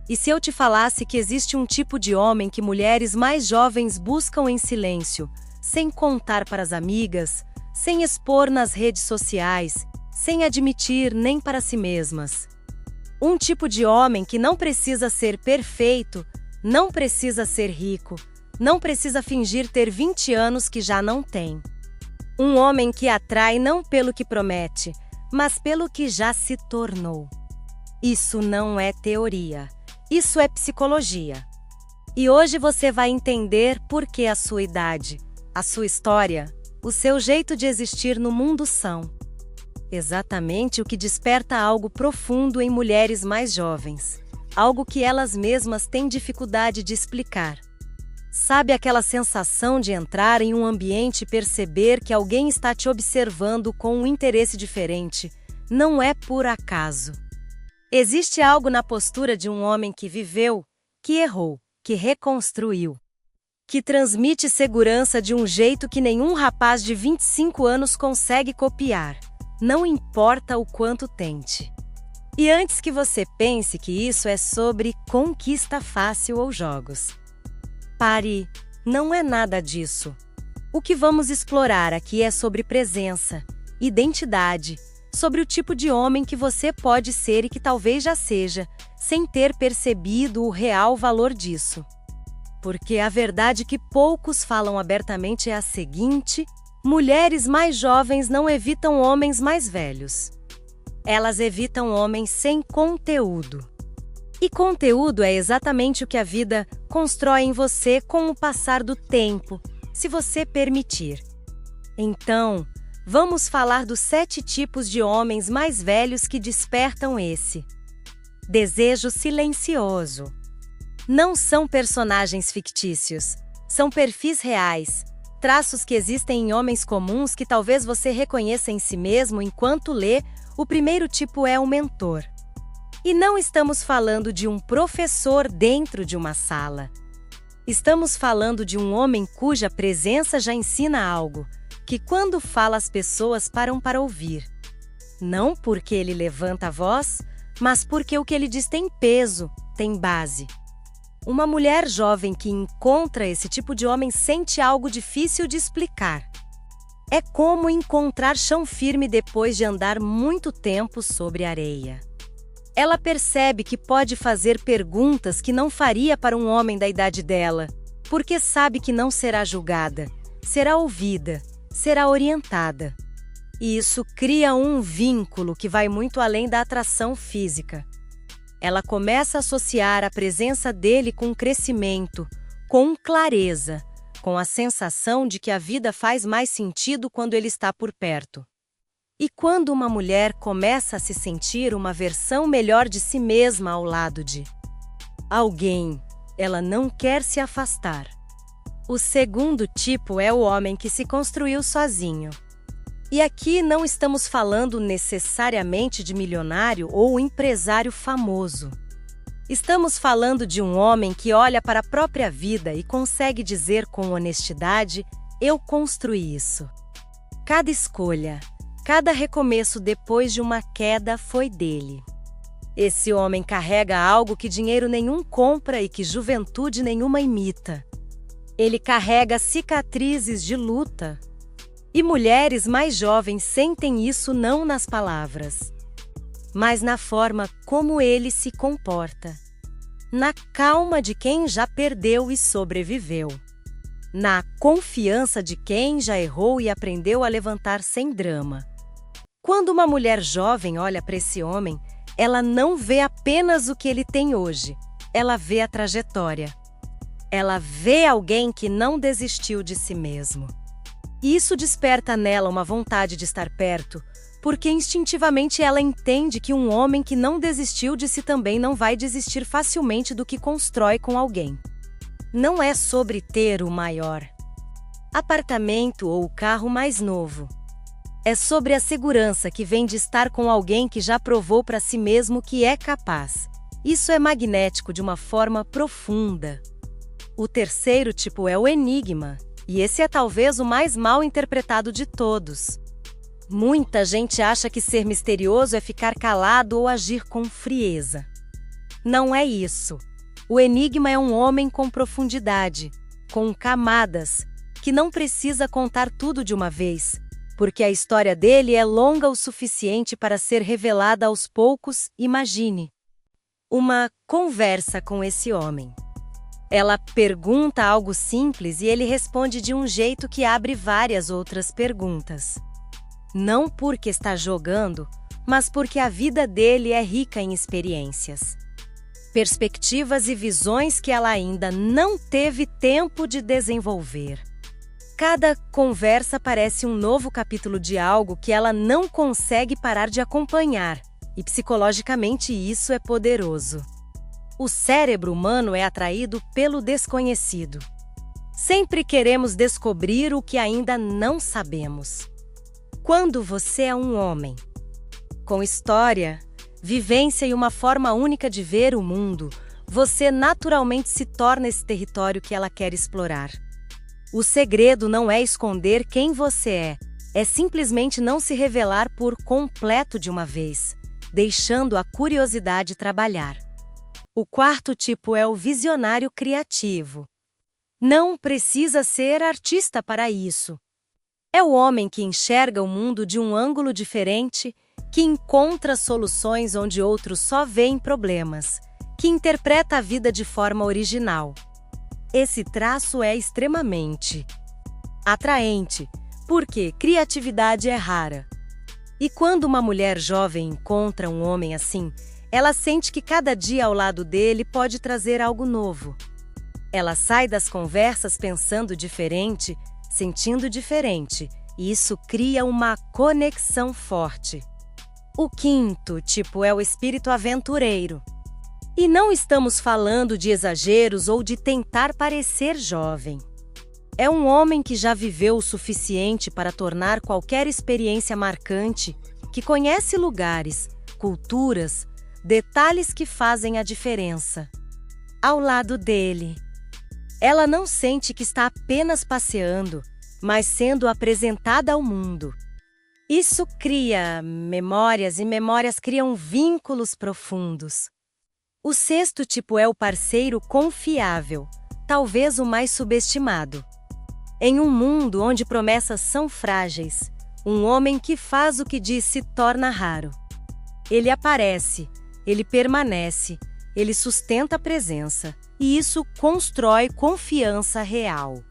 E se eu te falasse que existe um tipo de homem que mulheres mais jovens buscam em silêncio, sem contar para as amigas, sem expor nas redes sociais, sem admitir nem para si mesmas? Um tipo de homem que não precisa ser perfeito, não precisa ser rico, não precisa fingir ter 20 anos que já não tem. Um homem que atrai não pelo que promete, mas pelo que já se tornou. Isso não é teoria, isso é psicologia. E hoje você vai entender por que a sua idade, a sua história, o seu jeito de existir no mundo são exatamente o que desperta algo profundo em mulheres mais jovens, algo que elas mesmas têm dificuldade de explicar. Sabe aquela sensação de entrar em um ambiente e perceber que alguém está te observando com um interesse diferente? Não é por acaso. Existe algo na postura de um homem que viveu, que errou, que reconstruiu, que transmite segurança de um jeito que nenhum rapaz de 25 anos consegue copiar, não importa o quanto tente. E antes que você pense que isso é sobre conquista fácil ou jogos, pare, não é nada disso. O que vamos explorar aqui é sobre presença, identidade, sobre o tipo de homem que você pode ser e que talvez já seja, sem ter percebido o real valor disso. Porque a verdade que poucos falam abertamente é a seguinte: mulheres mais jovens não evitam homens mais velhos. Elas evitam homens sem conteúdo. E conteúdo é exatamente o que a vida constrói em você com o passar do tempo, se você permitir. Então, vamos falar dos 7 tipos de homens mais velhos que despertam esse desejo silencioso. Não são personagens fictícios, são perfis reais, traços que existem em homens comuns que talvez você reconheça em si mesmo enquanto lê. O primeiro tipo é o mentor. E não estamos falando de um professor dentro de uma sala. Estamos falando de um homem cuja presença já ensina algo, que quando fala as pessoas param para ouvir. Não porque ele levanta a voz, mas porque o que ele diz tem peso, tem base. Uma mulher jovem que encontra esse tipo de homem sente algo difícil de explicar. É como encontrar chão firme depois de andar muito tempo sobre areia. Ela percebe que pode fazer perguntas que não faria para um homem da idade dela, porque sabe que não será julgada, será ouvida, será orientada. E isso cria um vínculo que vai muito além da atração física. Ela começa a associar a presença dele com crescimento, com clareza, com a sensação de que a vida faz mais sentido quando ele está por perto. E quando uma mulher começa a se sentir uma versão melhor de si mesma ao lado de alguém, ela não quer se afastar. O segundo tipo é o homem que se construiu sozinho. E aqui não estamos falando necessariamente de milionário ou empresário famoso. Estamos falando de um homem que olha para a própria vida e consegue dizer com honestidade: eu construí isso. Cada escolha, cada recomeço depois de uma queda foi dele. Esse homem carrega algo que dinheiro nenhum compra e que juventude nenhuma imita. Ele carrega cicatrizes de luta. E mulheres mais jovens sentem isso não nas palavras, mas na forma como ele se comporta. Na calma de quem já perdeu e sobreviveu. Na confiança de quem já errou e aprendeu a levantar sem drama. Quando uma mulher jovem olha para esse homem, ela não vê apenas o que ele tem hoje, ela vê a trajetória. Ela vê alguém que não desistiu de si mesmo. E isso desperta nela uma vontade de estar perto, porque instintivamente ela entende que um homem que não desistiu de si também não vai desistir facilmente do que constrói com alguém. Não é sobre ter o maior apartamento ou o carro mais novo. É sobre a segurança que vem de estar com alguém que já provou para si mesmo que é capaz. Isso é magnético de uma forma profunda. O terceiro tipo é o enigma. E esse é talvez o mais mal interpretado de todos. Muita gente acha que ser misterioso é ficar calado ou agir com frieza. Não é isso. O enigma é um homem com profundidade, com camadas, que não precisa contar tudo de uma vez, porque a história dele é longa o suficiente para ser revelada aos poucos. Imagine uma conversa com esse homem. Ela pergunta algo simples e ele responde de um jeito que abre várias outras perguntas. Não porque está jogando, mas porque a vida dele é rica em experiências, perspectivas e visões que ela ainda não teve tempo de desenvolver. Cada conversa parece um novo capítulo de algo que ela não consegue parar de acompanhar, e psicologicamente isso é poderoso. O cérebro humano é atraído pelo desconhecido. Sempre queremos descobrir o que ainda não sabemos. Quando você é um homem com história, vivência e uma forma única de ver o mundo, você naturalmente se torna esse território que ela quer explorar. O segredo não é esconder quem você é simplesmente não se revelar por completo de uma vez, deixando a curiosidade trabalhar. O quarto tipo é o visionário criativo. Não precisa ser artista para isso. É o homem que enxerga o mundo de um ângulo diferente, que encontra soluções onde outros só veem problemas, que interpreta a vida de forma original. Esse traço é extremamente atraente, porque criatividade é rara. E quando uma mulher jovem encontra um homem assim, ela sente que cada dia ao lado dele pode trazer algo novo. Ela sai das conversas pensando diferente, sentindo diferente, e isso cria uma conexão forte. O quinto tipo é o espírito aventureiro. E não estamos falando de exageros ou de tentar parecer jovem. É um homem que já viveu o suficiente para tornar qualquer experiência marcante, que conhece lugares, culturas, detalhes que fazem a diferença. Ao lado dele, ela não sente que está apenas passeando, mas sendo apresentada ao mundo. Isso cria memórias e memórias criam vínculos profundos. O sexto tipo é o parceiro confiável, talvez o mais subestimado. Em um mundo onde promessas são frágeis, um homem que faz o que diz se torna raro. Ele aparece, ele permanece, ele sustenta a presença, e isso constrói confiança real.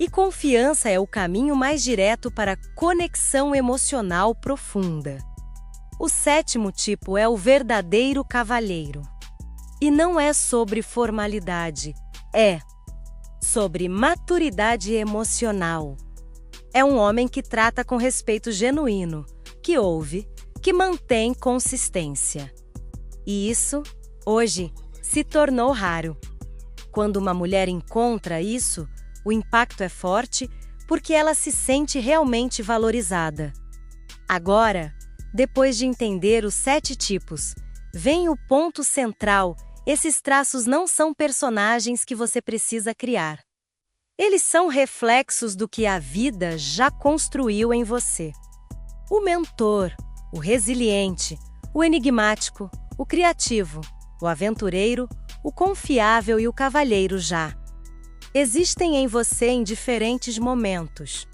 E confiança é o caminho mais direto para conexão emocional profunda. O sétimo tipo é o verdadeiro cavalheiro. E não é sobre formalidade, é sobre maturidade emocional. É um homem que trata com respeito genuíno, que ouve, que mantém consistência. E isso, hoje, se tornou raro. Quando uma mulher encontra isso, o impacto é forte porque ela se sente realmente valorizada. Agora, depois de entender os 7 tipos, vem o ponto central. Esses traços não são personagens que você precisa criar. Eles são reflexos do que a vida já construiu em você. O mentor, o resiliente, o enigmático, o criativo, o aventureiro, o confiável e o cavalheiro já existem em você em diferentes momentos.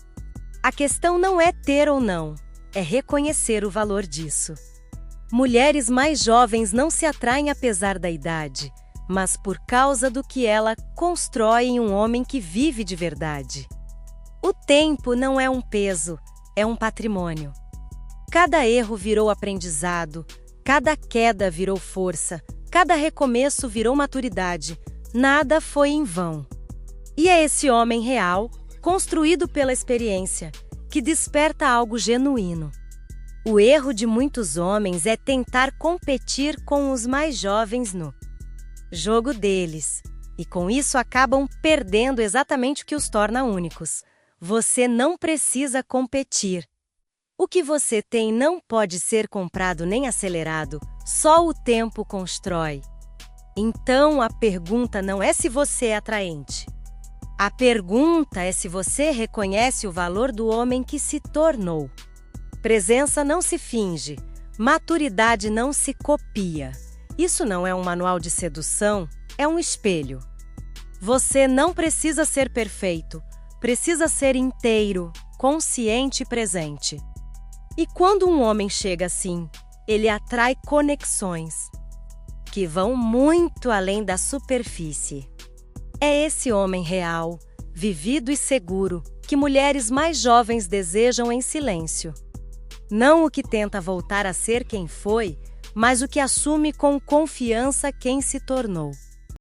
A questão não é ter ou não, é reconhecer o valor disso. Mulheres mais jovens não se atraem apesar da idade, mas por causa do que ela constrói em um homem que vive de verdade. O tempo não é um peso, é um patrimônio. Cada erro virou aprendizado, cada queda virou força, cada recomeço virou maturidade, nada foi em vão. E é esse homem real, construído pela experiência, que desperta algo genuíno. O erro de muitos homens é tentar competir com os mais jovens no jogo deles, e com isso acabam perdendo exatamente o que os torna únicos. Você não precisa competir. O que você tem não pode ser comprado nem acelerado, só o tempo constrói. Então a pergunta não é se você é atraente. A pergunta é se você reconhece o valor do homem que se tornou. Presença não se finge, maturidade não se copia. Isso não é um manual de sedução, é um espelho. Você não precisa ser perfeito, precisa ser inteiro, consciente e presente. E quando um homem chega assim, ele atrai conexões que vão muito além da superfície. É esse homem real, vivido e seguro, que mulheres mais jovens desejam em silêncio. Não o que tenta voltar a ser quem foi, mas o que assume com confiança quem se tornou.